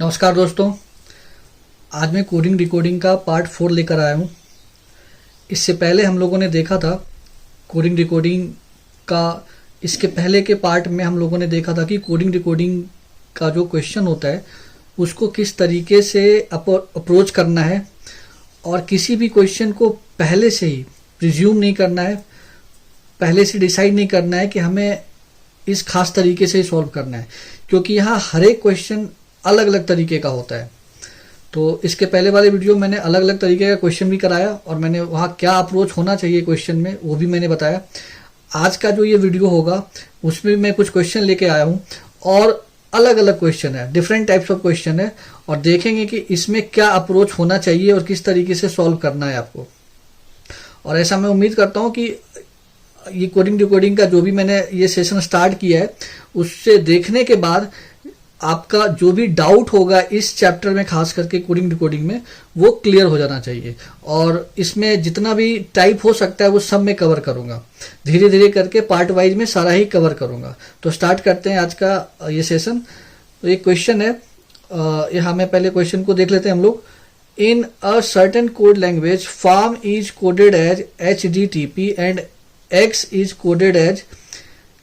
नमस्कार दोस्तों। आज मैं कोडिंग डिकोडिंग का पार्ट 4 लेकर आया हूँ। इससे पहले हम लोगों ने देखा था कोडिंग डिकोडिंग का। इसके पहले के पार्ट में हम लोगों ने देखा था कि कोडिंग डिकोडिंग का जो क्वेश्चन होता है उसको किस तरीके से अप्रोच करना है और किसी भी क्वेश्चन को पहले से ही प्रिज्यूम नहीं करना है, पहले से डिसाइड नहीं करना है कि हमें इस खास तरीके से सॉल्व करना है, क्योंकि यहाँ हर एक क्वेश्चन अलग अलग तरीके का होता है। तो इसके पहले वाले वीडियो मैंने अलग अलग तरीके का क्वेश्चन भी कराया और मैंने वहाँ क्या अप्रोच होना चाहिए क्वेश्चन में वो भी मैंने बताया। आज का जो ये वीडियो होगा उसमें मैं कुछ क्वेश्चन लेके आया हूँ और अलग अलग क्वेश्चन है, डिफरेंट टाइप्स ऑफ क्वेश्चन है, और देखेंगे कि इसमें क्या अप्रोच होना चाहिए और किस तरीके से सॉल्व करना है आपको। और ऐसा मैं उम्मीद करता हूँ कि ये कोडिंग डिकोडिंग का जो भी मैंने ये सेशन स्टार्ट किया है उससे देखने के बाद आपका जो भी डाउट होगा इस चैप्टर में, खास करके कोडिंग डिकोडिंग में, वो क्लियर हो जाना चाहिए। और इसमें जितना भी टाइप हो सकता है वो सब मैं कवर करूंगा, धीरे धीरे करके पार्ट वाइज में सारा ही कवर करूंगा। तो स्टार्ट करते हैं आज का ये सेशन। तो एक क्वेश्चन है, यहाँ में पहले क्वेश्चन को देख लेते हैं हम लोग। In a certain code language farm is coded as HDTP and X is coded as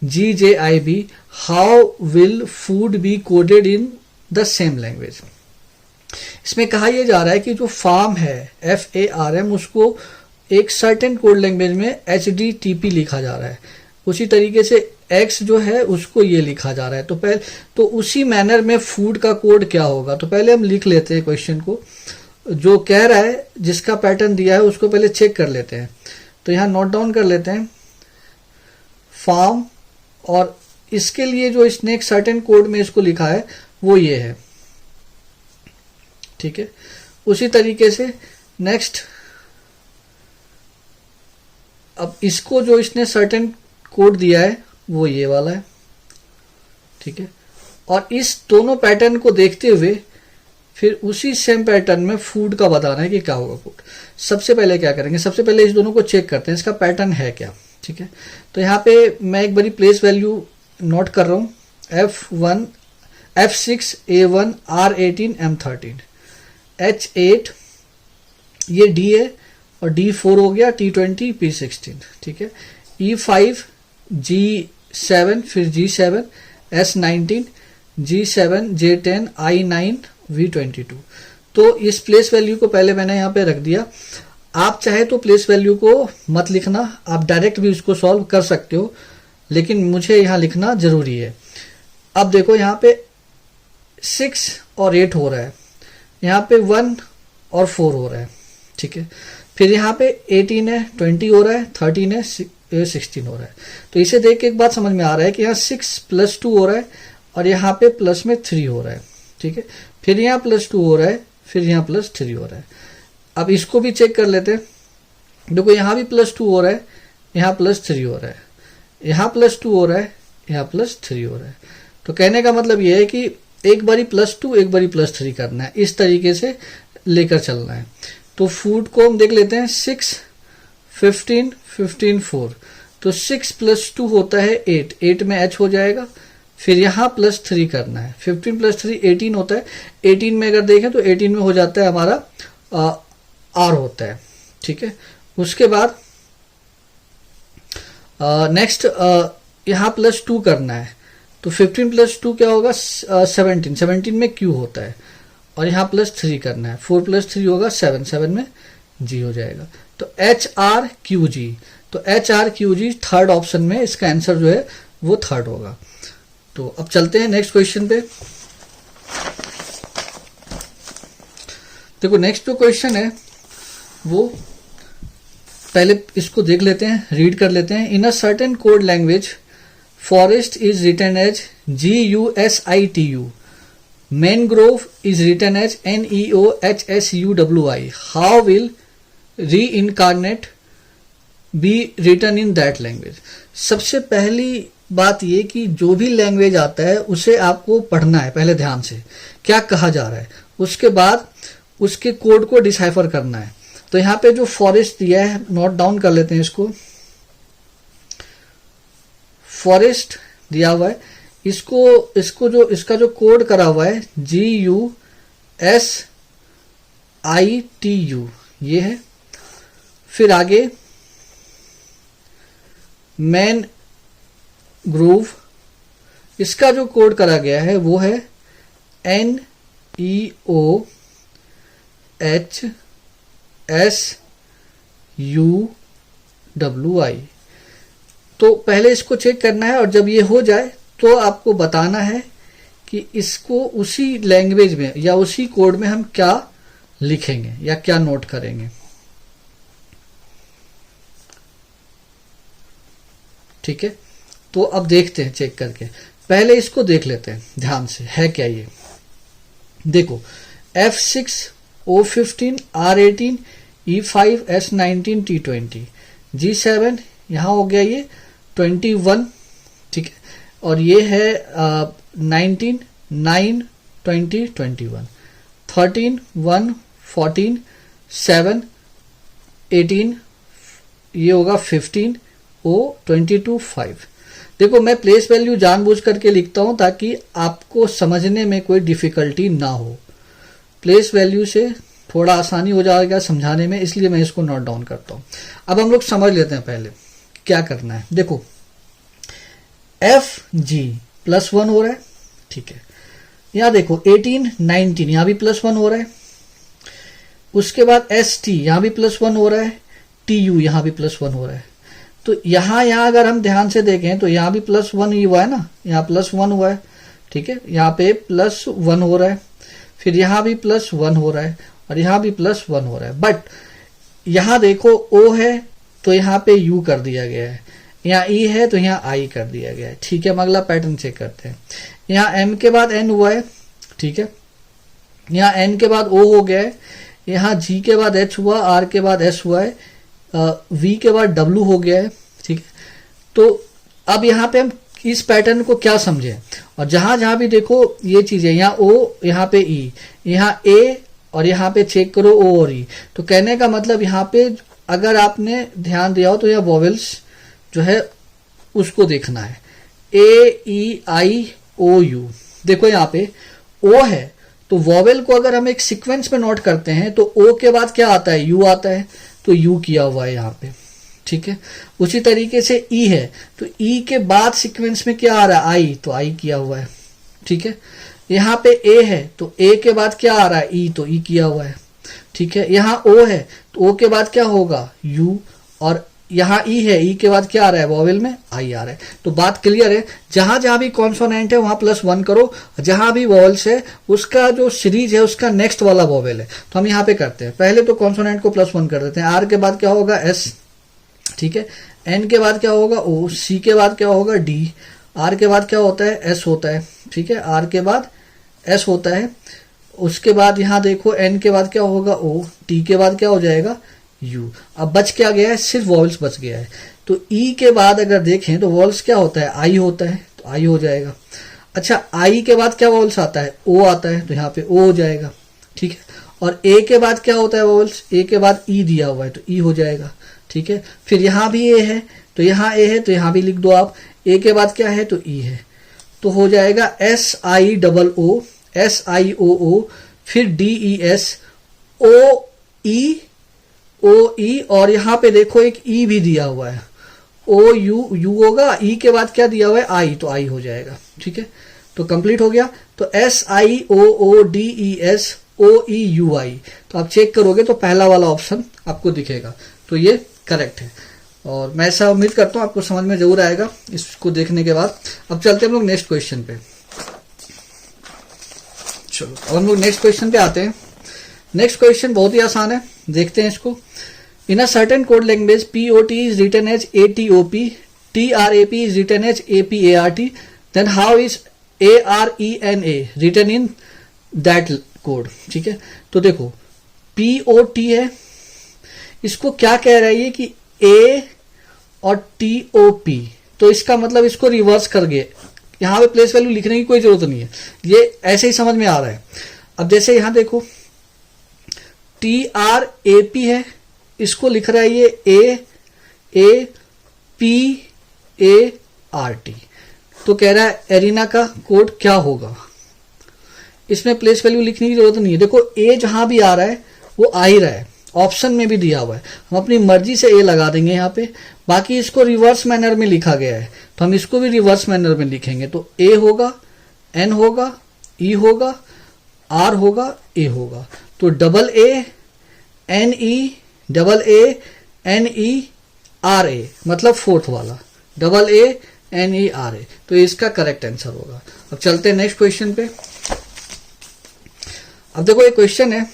GJIB. How will food be coded in the same language? इसमें कहा यह जा रहा है कि जो फार्म है FARM उसको एक सर्टेन कोड लैंग्वेज में HDTP लिखा जा रहा है, उसी तरीके से X जो है उसको ये लिखा जा रहा है। तो उसी मैनर में फूड का कोड क्या होगा। तो पहले हम लिख लेते हैं क्वेश्चन को, जो कह रहा है जिसका पैटर्न दिया है उसको पहले चेक कर लेते हैं। तो यहाँ नोट डाउन कर लेते हैं फार्म, और इसके लिए जो इसने एक सर्टेन कोड में इसको लिखा है वो ये है, ठीक है। उसी तरीके से नेक्स्ट, अब इसको जो इसने सर्टेन कोड दिया है वो ये वाला है, ठीक है। और इस दोनों पैटर्न को देखते हुए फिर उसी सेम पैटर्न में फूड का बताना है कि क्या होगा कोड। सबसे पहले क्या करेंगे, सबसे पहले इस दोनों को चेक करते हैं इसका पैटर्न है क्या, ठीक है। तो यहाँ पे मैं एक बारी प्लेस वैल्यू नोट कर रहा हूँ, F1 F6 A1 R18 M13 H8 ये D है और D4 हो गया T20 P16, ठीक है। E5 G7 फिर G7 S19 G7 J10 I9 V22। तो इस प्लेस वैल्यू को पहले मैंने यहाँ पे रख दिया। आप चाहे तो प्लेस वैल्यू को मत लिखना, आप डायरेक्ट भी इसको सॉल्व कर सकते हो, लेकिन मुझे यहाँ लिखना जरूरी है। अब देखो यहाँ पे 6 और 8 हो रहा है, यहाँ पे 1 और 4 हो रहा है, ठीक है। फिर यहाँ पे 18 है, 20 हो रहा है, 13 है, 16 हो रहा है। तो इसे देख के एक बात समझ में आ रहा है कि यहाँ 6 + 2 हो रहा है और यहाँ पे प्लस में 3 हो रहा है, ठीक है। फिर यहाँ +2 हो रहा है, फिर यहाँ +3 हो रहा है। अब इसको भी चेक कर लेते हैं। देखो यहाँ भी +2 हो रहा है, यहाँ +3 हो रहा है, यहाँ +2 हो रहा है, यहाँ +3 हो रहा है। तो कहने का मतलब ये है कि एक बारी +2 एक बारी +3 करना है, इस तरीके से लेकर चलना है। तो फूड को हम देख लेते हैं, 6 15 15 4। तो 6 + 2 होता है 8, 8 में H हो जाएगा। फिर यहाँ +3 करना है, 15 + 3 18 होता है। 18 में अगर देखें तो 18 में हो जाता है हमारा R होता है, ठीक है। उसके बाद नेक्स्ट यहाँ +2 करना है, तो 15 + 2 क्या होगा, 17, 17 में Q होता है, और यहाँ +3 करना है, 4 + 3 होगा 7, 7 में G हो जाएगा। तो HRQG, तो HRQG थर्ड ऑप्शन में इसका आंसर जो है वो थर्ड होगा। तो अब चलते हैं नेक्स्ट क्वेश्चन पे। देखो नेक्स्ट जो क्वेश्चन है वो पहले इसको देख लेते हैं, रीड कर लेते हैं। In a certain code language forest is written as GUSITU, mangrove is written as NEOHSUWI। How will reincarnate be written in that language. सबसे पहली बात ये कि जो भी लैंग्वेज आता है उसे आपको पढ़ना है पहले ध्यान से, क्या कहा जा रहा है, उसके बाद उसके कोड को डिसाइफर करना है। तो यहाँ पे जो फॉरेस्ट दिया है, नोट डाउन कर लेते हैं इसको। फॉरेस्ट दिया हुआ है, इसका जो कोड करा हुआ है GUSITU ये है। फिर आगे मैन ग्रूव, इसका जो कोड करा गया है वो है NEOHSUWI। तो पहले इसको चेक करना है और जब ये हो जाए तो आपको बताना है कि इसको उसी लैंग्वेज में या उसी कोड में हम क्या लिखेंगे या क्या नोट करेंगे। ठीक है, तो अब देखते हैं चेक करके। पहले इसको देख लेते हैं ध्यान से, है क्या ये। देखो F6 O15 R18 E5 S19 T20 G7 यहां हो गया ये 21। ठीक है, और ये है 19 9 20 21 13 1 14 7 18 ये होगा 15 O 22 5। देखो मैं प्लेस वैल्यू जानबूझ करके लिखता हूं ताकि आपको समझने में कोई डिफिकल्टी ना हो। प्लेस वैल्यू से थोड़ा आसानी हो जाएगा समझाने में, इसलिए मैं इसको नोट डाउन करता हूं। अब हम लोग समझ लेते हैं पहले क्या करना है। देखो FG +1 हो रहा है। ठीक है, यहां देखो 18 19 यहां भी +1 हो रहा है। उसके बाद ST यहां भी +1 हो रहा है, TU यहां भी +1 हो रहा है। तो यहां अगर हम ध्यान से देखें तो यहां भी +1 ही हुआ है ना, यहां +1 हुआ है। ठीक है, यहां पे +1 हो रहा है, फिर यहां भी +1 हो रहा है और यहां भी +1 हो रहा है। बट यहां देखो O है तो यहां पे U कर दिया गया है, यहाँ E है तो यहाँ I कर दिया गया है। ठीक है, हम अगला पैटर्न चेक करते हैं। यहाँ M के बाद N हुआ है। ठीक है, यहाँ N के बाद O हो गया है, यहाँ G के बाद H हुआ, R के बाद S हुआ है, V के बाद W हो गया है। ठीक है, तो अब यहाँ पे हम इस पैटर्न को क्या समझे, और जहां जहां भी देखो ये चीजें, यहाँ O यहाँ पे E, यहाँ A और यहाँ पे चेक करो O और E। तो कहने का मतलब यहाँ पे अगर आपने ध्यान दिया हो तो यह वॉवेल्स जो है उसको देखना है। AEIOU देखो यहाँ पे O है तो वॉवेल को अगर हम एक सीक्वेंस में नोट करते हैं तो O के बाद क्या आता है, U आता है, तो U किया हुआ है यहाँ पे। ठीक है, उसी तरीके से E है तो E के बाद सीक्वेंस में क्या आ रहा है, I, तो I किया हुआ है। ठीक है, यहाँ पे A है तो A के बाद क्या आ रहा है, E, तो E किया हुआ है। ठीक है, यहाँ O है तो O के बाद क्या होगा, U, और यहाँ E है, E के बाद क्या आ रहा है, वॉवेल में I आ रहा है। तो बात क्लियर है, जहां जहां भी कॉन्सोनेंट है वहां +1 करो, जहां भी वॉवेल्स है उसका जो सीरीज है उसका नेक्स्ट वाला वॉवेल है। तो हम यहाँ पे करते हैं, पहले तो कॉन्सोनेंट को +1 कर देते हैं। R के बाद क्या होगा, S। ठीक है, N के बाद क्या होगा, O, C के बाद क्या होगा, D, R के बाद क्या होता है, S होता है। ठीक है, R के बाद S होता है। उसके बाद यहाँ देखो N के बाद क्या होगा, O, T के बाद क्या हो जाएगा, U। अब बच क्या गया है, सिर्फ वॉवेल्स बच गया है। तो E के बाद अगर देखें तो वॉवेल्स क्या होता है, I होता है, तो I हो जाएगा। अच्छा, I के बाद क्या वॉवेल्स आता है, O आता है, तो यहाँ पे O हो जाएगा। ठीक है, और A के बाद क्या होता है वॉवेल्स, A के बाद E दिया हुआ है तो E हो जाएगा। ठीक है, फिर यहाँ भी A है तो यहाँ A है तो यहाँ भी लिख दो आप, A के बाद क्या है तो E है, तो हो जाएगा SIOO SIOO, फिर DES OE, और यहाँ पे देखो एक E भी दिया हुआ है, OU होगा, E के बाद क्या दिया हुआ है, I, तो I हो जाएगा। ठीक है, तो कंप्लीट हो गया। तो SIOODES OEUI, तो आप चेक करोगे तो पहला वाला ऑप्शन आपको दिखेगा, तो ये करेक्ट है। और मैं ऐसा उम्मीद करता हूँ आपको समझ में जरूर आएगा इसको देखने के बाद। अब चलते हैं हम लोग नेक्स्ट क्वेश्चन पे। चलो अब हम लोग नेक्स्ट क्वेश्चन पे आते हैं। नेक्स्ट क्वेश्चन बहुत ही आसान है, देखते हैं इसको। In a certain code language POT is written as ATOP, TRAP is written as APART, then how is ARENA written in that code। ठीक है, तो देखो POT है, इसको क्या कह रहा है ये कि A और TOP, तो इसका मतलब इसको रिवर्स कर गए। यहां पे प्लेस वैल्यू लिखने की कोई जरूरत नहीं है, ये ऐसे ही समझ में आ रहा है। अब जैसे यहां देखो TRAP है, इसको लिख रहा है ये AAPART। तो कह रहा है एरिना का कोड क्या होगा। इसमें प्लेस वैल्यू लिखने की जरूरत नहीं है। देखो ए जहां भी आ रहा है वो आ ही रहा है, ऑप्शन में भी दिया हुआ है, हम अपनी मर्जी से ए लगा देंगे यहाँ पे। बाकी इसको रिवर्स मैनर में लिखा गया है तो हम इसको भी रिवर्स मैनर में लिखेंगे। तो ए होगा, एन होगा, ई होगा, आर होगा, ए होगा। तो double A N E, double A N E R A, मतलब फोर्थ वाला, double A N E R A. तो इसका करेक्ट आंसर होगा। अब चलते हैं नेक्स्ट क्वेश्चन पे। अब देखो एक क्वेश्चन है,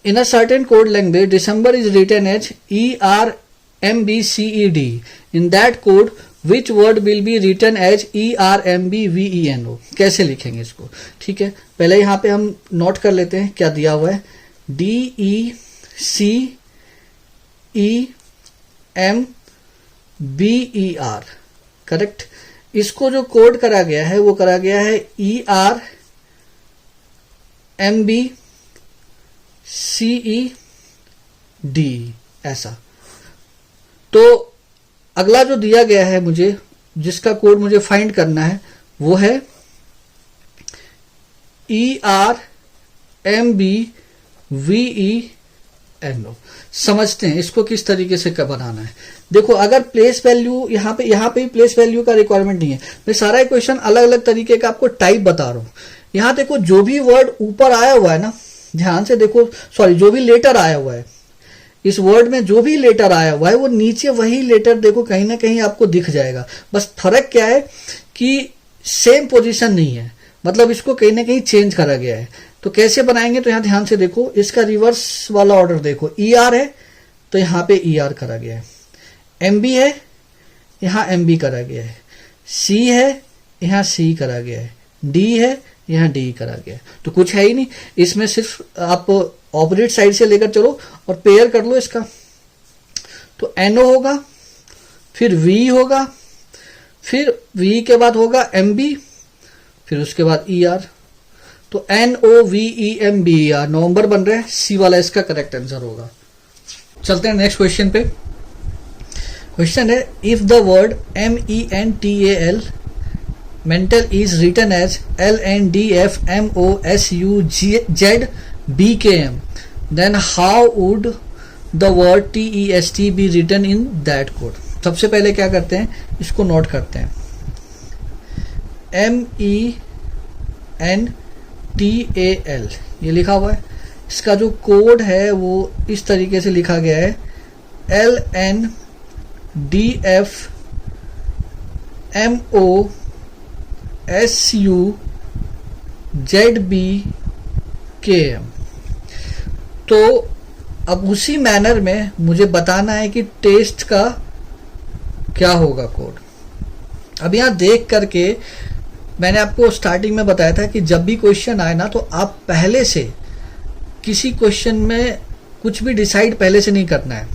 in a certain code language December is written as ERMBCED। In that code which word will be written as ERMBVENO। कैसे लिखेंगे इसको? ठीक है, पहले यहाँ पे हम नोट कर लेते हैं क्या दिया हुआ है। DECEMBER, correct. इसको जो कोड करा गया है वो करा गया है ERMBCED, ऐसा। तो अगला जो दिया गया है मुझे, जिसका कोड मुझे फाइंड करना है, वो है ERMBVENO। समझते हैं इसको किस तरीके से बनाना है। देखो अगर प्लेस वैल्यू यहाँ पे प्लेस वैल्यू का रिक्वायरमेंट नहीं है, मैं सारा क्वेश्चन अलग अलग तरीके का आपको टाइप बता रहा हूं। यहाँ देखो जो भी वर्ड ऊपर आया हुआ है ना, ध्यान से देखो, सॉरी जो भी लेटर आया हुआ है, इस वर्ड में जो भी लेटर आया हुआ है वो नीचे वही लेटर देखो कहीं ना कहीं आपको दिख जाएगा। बस फर्क क्या है कि सेम पोजीशन नहीं है, मतलब इसको कहीं ना कहीं चेंज करा गया है। तो कैसे बनाएंगे? तो यहाँ ध्यान से देखो, इसका रिवर्स वाला ऑर्डर देखो। ER है तो यहाँ पे ER करा गया है, MB है यहाँ MB करा गया है, C है यहाँ C करा गया है, D है यहाँ D करा गया है। तो कुछ है ही नहीं इसमें, सिर्फ आप ऑपोजिट साइड से लेकर चलो और पेयर कर लो इसका। तो NO होगा, फिर V होगा, फिर V के बाद होगा MB, फिर उसके बाद ER। तो NOVEMBER, नवंबर बन रहे हैं, C वाला इसका करेक्ट आंसर होगा। चलते हैं नेक्स्ट क्वेश्चन पे। क्वेश्चन है, if the word MENTAL mental is written as LNDFMOSUZBKM, then how would the word TEST be written in that code? सबसे पहले क्या करते हैं, इसको नोट करते हैं। MENTAL ये लिखा हुआ है, इसका जो कोड है वो इस तरीके से लिखा गया है, LNDFMOSUZBKM। तो अब उसी मैनर में मुझे बताना है कि टेस्ट का क्या होगा कोड। अब यहाँ देख करके मैंने आपको स्टार्टिंग में बताया था कि जब भी क्वेश्चन आए ना, तो आप पहले से किसी क्वेश्चन में कुछ भी डिसाइड पहले से नहीं करना है।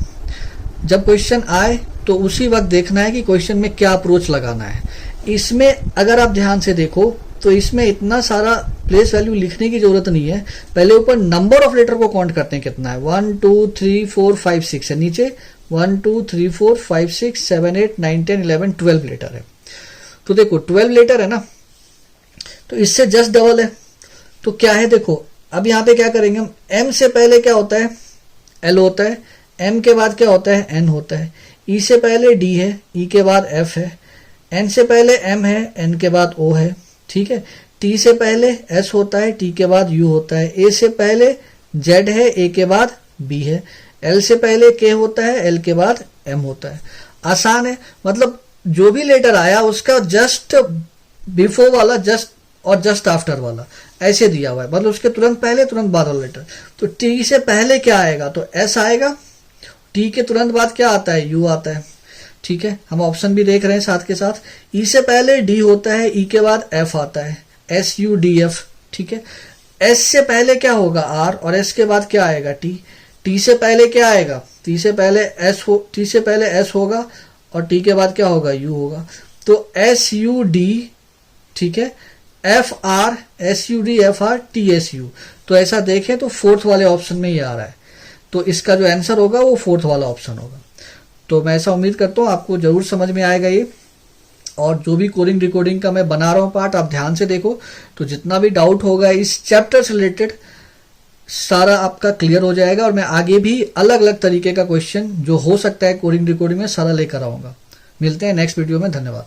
जब क्वेश्चन आए तो उसी वक्त देखना है कि क्वेश्चन में क्या अप्रोच लगाना है। इसमें अगर आप ध्यान से देखो तो इसमें इतना सारा प्लेस वैल्यू लिखने की जरूरत नहीं है। पहले ऊपर नंबर ऑफ लेटर को काउंट करते हैं कितना है, 1 2 3 4 5 6 है, नीचे 1 2 3 4 5 6 7 8 9 10 11 12 लेटर है। तो देखो 12 लेटर है ना, तो इससे जस्ट डबल है। तो क्या है देखो, अब यहाँ पे क्या करेंगे हम, M से पहले क्या होता है, L होता है, M के बाद क्या होता है, N होता है, E से पहले D है, E के बाद F है, N से पहले M है, N के बाद O है, ठीक है। T से पहले S होता है, T के बाद U होता है, A से पहले Z है, A के बाद B है, L से पहले K होता है, L के बाद M होता है। आसान है, मतलब जो भी लेटर आया उसका जस्ट बिफोर वाला जस्ट और जस्ट आफ्टर वाला ऐसे दिया हुआ है, मतलब उसके तुरंत पहले तुरंत बाद वाला लेटर। तो T से पहले क्या आएगा, तो S आएगा, T के तुरंत बाद क्या आता है, U आता है, ठीक है। हम ऑप्शन भी देख रहे हैं साथ के साथ। E से पहले D होता है, E के बाद F आता है, SUDF, ठीक है। S से पहले क्या होगा, R, और S के बाद क्या आएगा, T। T से पहले क्या आएगा, T से पहले S होगा और T के बाद क्या होगा, U होगा। तो SUD, ठीक है, FR SUD FR TSU। तो ऐसा देखें तो फोर्थ वाले ऑप्शन में ये आ रहा है, तो इसका जो आंसर होगा वो फोर्थ वाला ऑप्शन होगा। तो मैं ऐसा उम्मीद करता हूँ आपको जरूर समझ में आएगा ये। और जो भी कोडिंग रिकॉर्डिंग का मैं बना रहा हूँ पार्ट, आप ध्यान से देखो, तो जितना भी डाउट होगा इस चैप्टर से रिलेटेड सारा आपका क्लियर हो जाएगा। और मैं आगे भी अलग अलग तरीके का क्वेश्चन जो हो सकता है कोडिंग रिकॉर्डिंग में सारा लेकर आऊँगा। मिलते हैं नेक्स्ट वीडियो में। धन्यवाद।